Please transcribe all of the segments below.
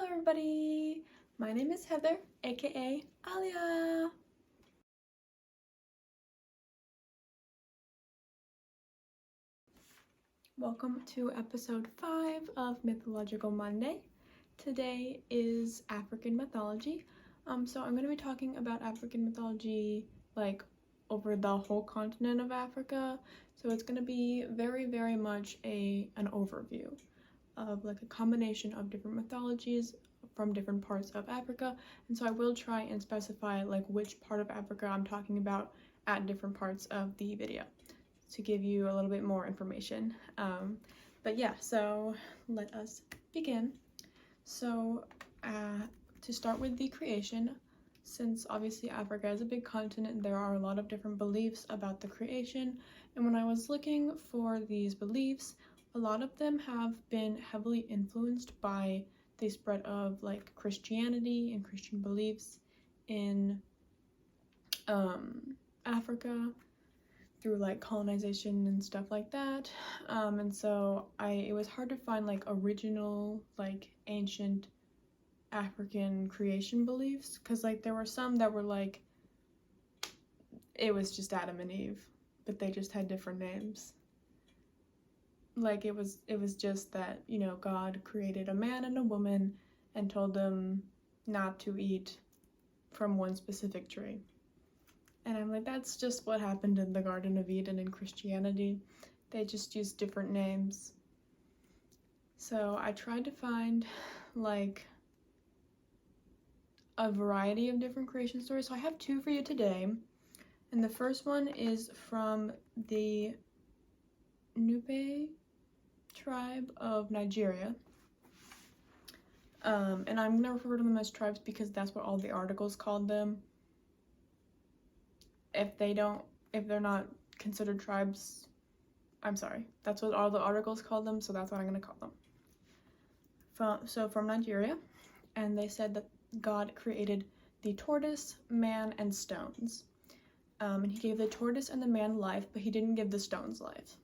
Hello everybody, my name is Heather, aka Alia. Welcome to episode 5 of Mythological Monday. Today is African mythology. So I'm going to be talking about African mythology like over the whole continent of Africa. So it's going to be very much an overview of like a combination of different mythologies from different parts of Africa, and so I will try and specify like which part of Africa I'm talking about at different parts of the video to give you a little bit more information. But yeah, so let us begin. So to start with the creation, since obviously Africa is a big continent, there are a lot of different beliefs about the creation, and when I was looking for these beliefs, a lot of them have been heavily influenced by the spread of like Christianity and Christian beliefs in Africa through like colonization and stuff like that. And so it was hard to find like original like ancient African creation beliefs, because like there were some that were like it was just Adam and Eve, but they just had different names. Like it was just that, you know, God created a man and a woman and told them not to eat from one specific tree. And I'm like, that's just what happened in the Garden of Eden in Christianity. They just used different names. So I tried to find like a variety of different creation stories. So I have two for you today. And the first one is from the Nupe tribe of Nigeria. And I'm gonna refer to them as tribes because that's what all the articles called them. If they're not considered tribes, I'm sorry. That's what all the articles called them, so that's what I'm gonna call them. From Nigeria, and they said that God created the tortoise, man, and stones. And he gave the tortoise and the man life, but he didn't give the stones life.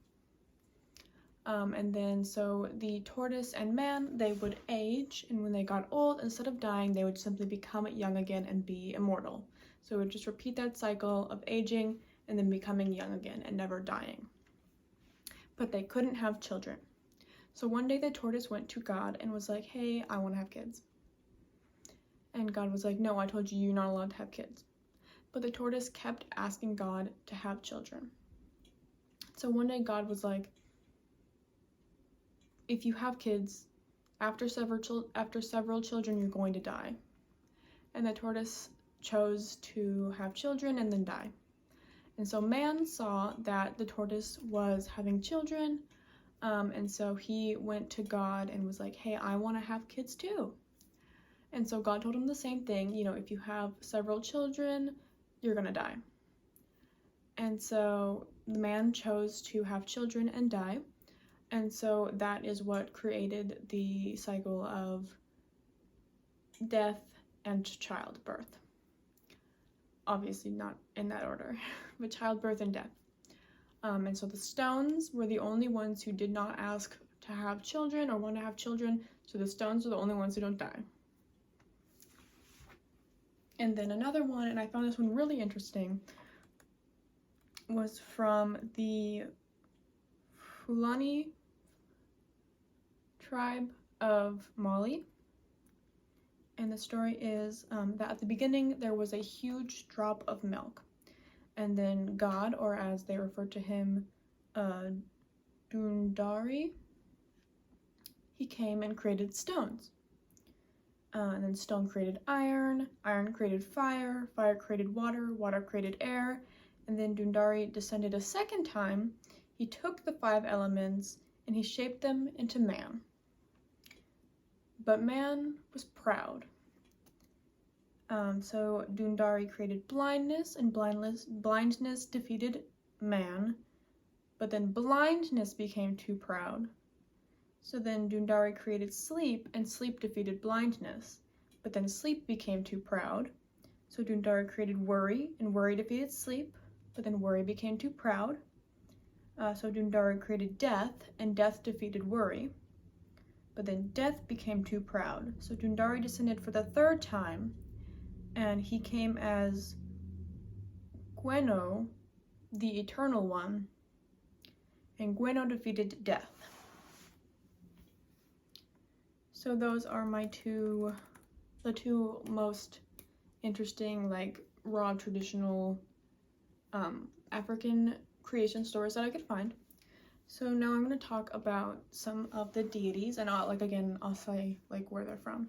And then so the tortoise and man, they would age, and when they got old, instead of dying, they would simply become young again and be immortal. So it would just repeat that cycle of aging and then becoming young again and never dying. But they couldn't have children. So one day the tortoise went to God and was like, hey, I want to have kids. And God was like, no, I told you you're not allowed to have kids. But the tortoise kept asking God to have children. So one day God was like, if you have kids, after several children, you're going to die. And the tortoise chose to have children and then die. And so man saw that the tortoise was having children, and so he went to God and was like, hey, I want to have kids too. And so God told him the same thing, you know, if you have several children, you're gonna die. And so the man chose to have children and die. And so that is what created the cycle of death and childbirth. Obviously not in that order, but childbirth and death. And so the stones were the only ones who did not ask to have children or want to have children, so the stones are the only ones who don't die. And then another one, and I found this one really interesting, was from the Fulani tribe of Mali. And the story is that at the beginning there was a huge drop of milk, and then God, or as they refer to him, Dundari, he came and created stones. And then stone created iron, iron created fire, fire created water, water created air, and then Dundari descended a second time. He took the 5 elements and he shaped them into man. But man was proud. So Dundari created blindness, and blindness defeated man, but then blindness became too proud. So then Dundari created sleep, and sleep defeated blindness, but then sleep became too proud. So Dundari created worry, and worry defeated sleep, but then worry became too proud. So Dundari created death, and death defeated worry. but then death became too proud. So Dundari descended for the third time, and he came as Gweno, the Eternal One, and Gweno defeated death. So those are the two most interesting, like, raw traditional African creation stories that I could find. So now I'm going to talk about some of the deities, and I'll say like where they're from.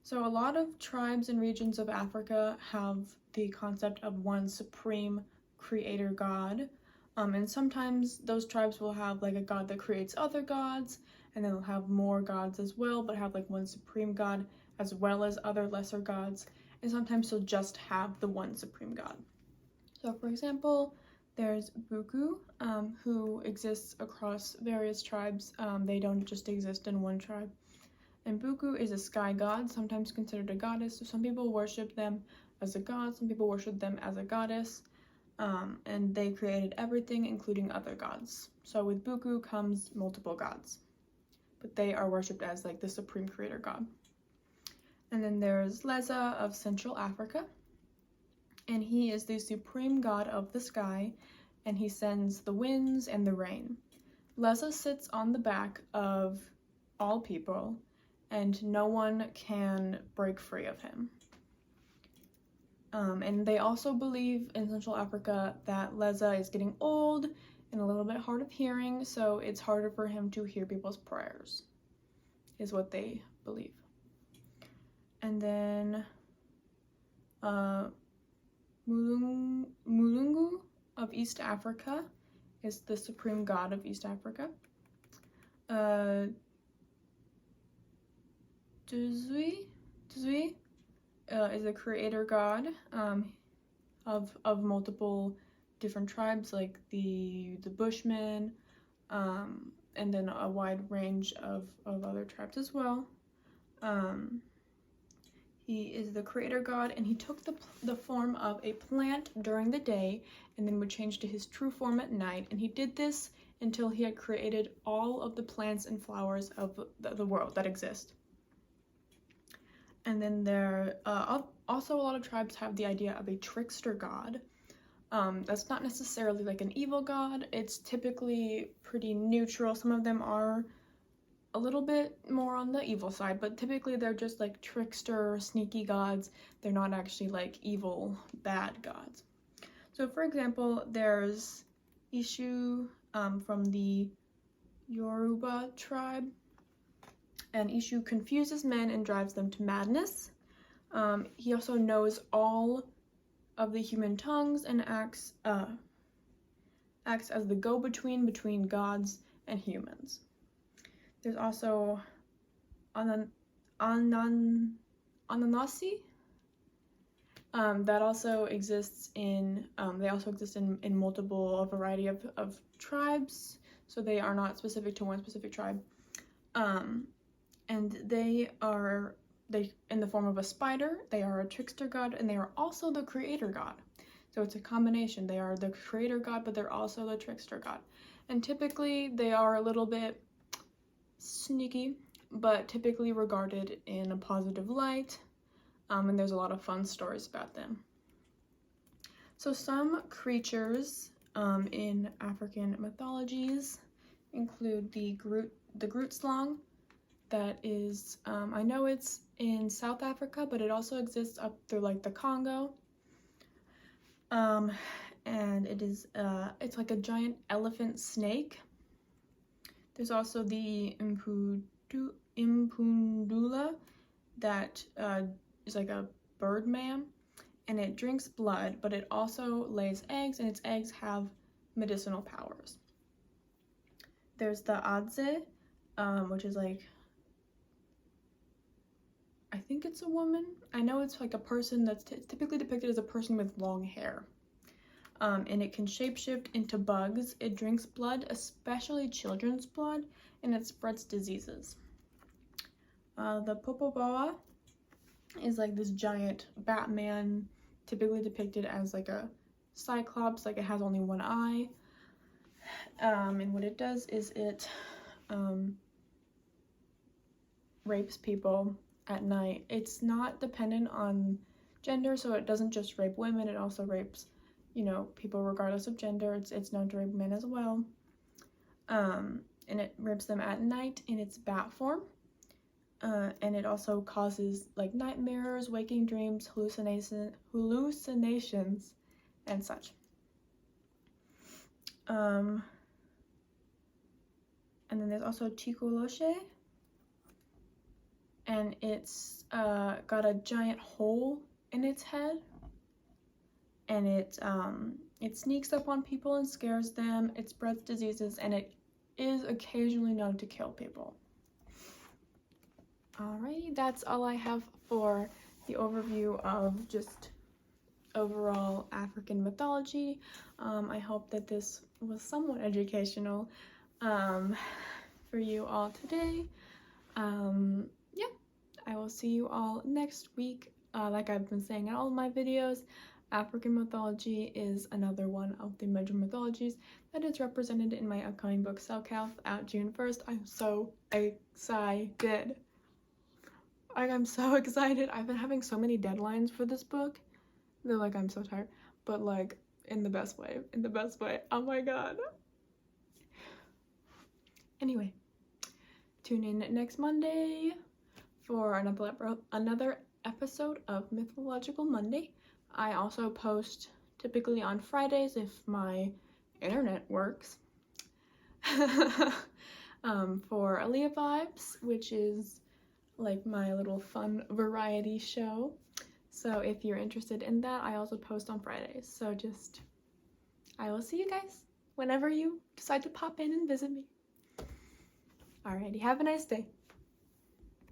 So a lot of tribes and regions of Africa have the concept of one supreme creator god, and sometimes those tribes will have like a god that creates other gods, and then they'll have more gods as well, but have like one supreme god as well as other lesser gods, and sometimes they'll just have the one supreme god. So for example, there's Buku, who exists across various tribes. They don't just exist in one tribe. And Buku is a sky god, sometimes considered a goddess. So some people worship them as a god, some people worship them as a goddess. And they created everything, including other gods. So with Buku comes multiple gods, but they are worshipped as like the supreme creator god. And then there's Leza of Central Africa, and he is the supreme god of the sky, and he sends the winds and the rain. Leza sits on the back of all people, and no one can break free of him. And they also believe in Central Africa that Leza is getting old and a little bit hard of hearing, so it's harder for him to hear people's prayers, is what they believe. And then Mulungu of East Africa is the supreme god of East Africa. Duzui is a creator god of multiple different tribes, like the Bushmen, and then a wide range of other tribes as well. He is the creator god, and he took the form of a plant during the day and then would change to his true form at night, and he did this until he had created all of the plants and flowers of the world that exist. And then there also a lot of tribes have the idea of a trickster god. That's not necessarily like an evil god, it's typically pretty neutral. Some of them are a little bit more on the evil side, but typically they're just like trickster, sneaky gods. They're not actually like evil, bad gods. So for example, there's Ishu from the Yoruba tribe, and Ishu confuses men and drives them to madness. He also knows all of the human tongues and acts as the go-between between gods and humans. There's also Ananasi, that also exists in, they also exist in multiple, a variety of tribes, so they are not specific to one specific tribe. And they in the form of a spider, they are a trickster god, and they are also the creator god. So it's a combination. They are the creator god, but they're also the trickster god. And typically they are a little bit sneaky, but typically regarded in a positive light, and there's a lot of fun stories about them. So some creatures in African mythologies include the Grootslang. That is, I know it's in South Africa, but it also exists up through like the Congo. And it is, it's like a giant elephant snake. There's also the Impundula that is like a bird man, and it drinks blood, but it also lays eggs, and its eggs have medicinal powers. There's the Adze, which is like, I think it's a woman. I know it's like a person that's typically depicted as a person with long hair. And it can shapeshift into bugs. It drinks blood, especially children's blood, and it spreads diseases. The Popoboa is like this giant Batman, typically depicted as like a cyclops, like it has only one eye. And what it does is it rapes people at night. It's not dependent on gender, so it doesn't just rape women, it also rapes, you know, people regardless of gender. It's known to rape men as well. And it rapes them at night in its bat form. And it also causes like nightmares, waking dreams, hallucinations, and such. And then there's also Tikoloche, and it's got a giant hole in its head, and it sneaks up on people and scares them. It spreads diseases, and it is occasionally known to kill people. Alrighty, that's all I have for the overview of just overall African mythology. I hope that this was somewhat educational for you all today. Yeah, I will see you all next week. Like I've been saying in all of my videos, African mythology is another one of the major mythologies that is represented in my upcoming book, Self-Calf, out June 1st. I'm so excited. I'm so excited. I've been having so many deadlines for this book. They're like, I'm so tired. But like, in the best way. In the best way. Oh my god. Anyway, tune in next Monday for another episode of Mythological Monday. I also post typically on Fridays if my internet works. For Aaliyah Vibes, which is like my little fun variety show. So if you're interested in that, I also post on Fridays. So I will see you guys whenever you decide to pop in and visit me. Alrighty, have a nice day.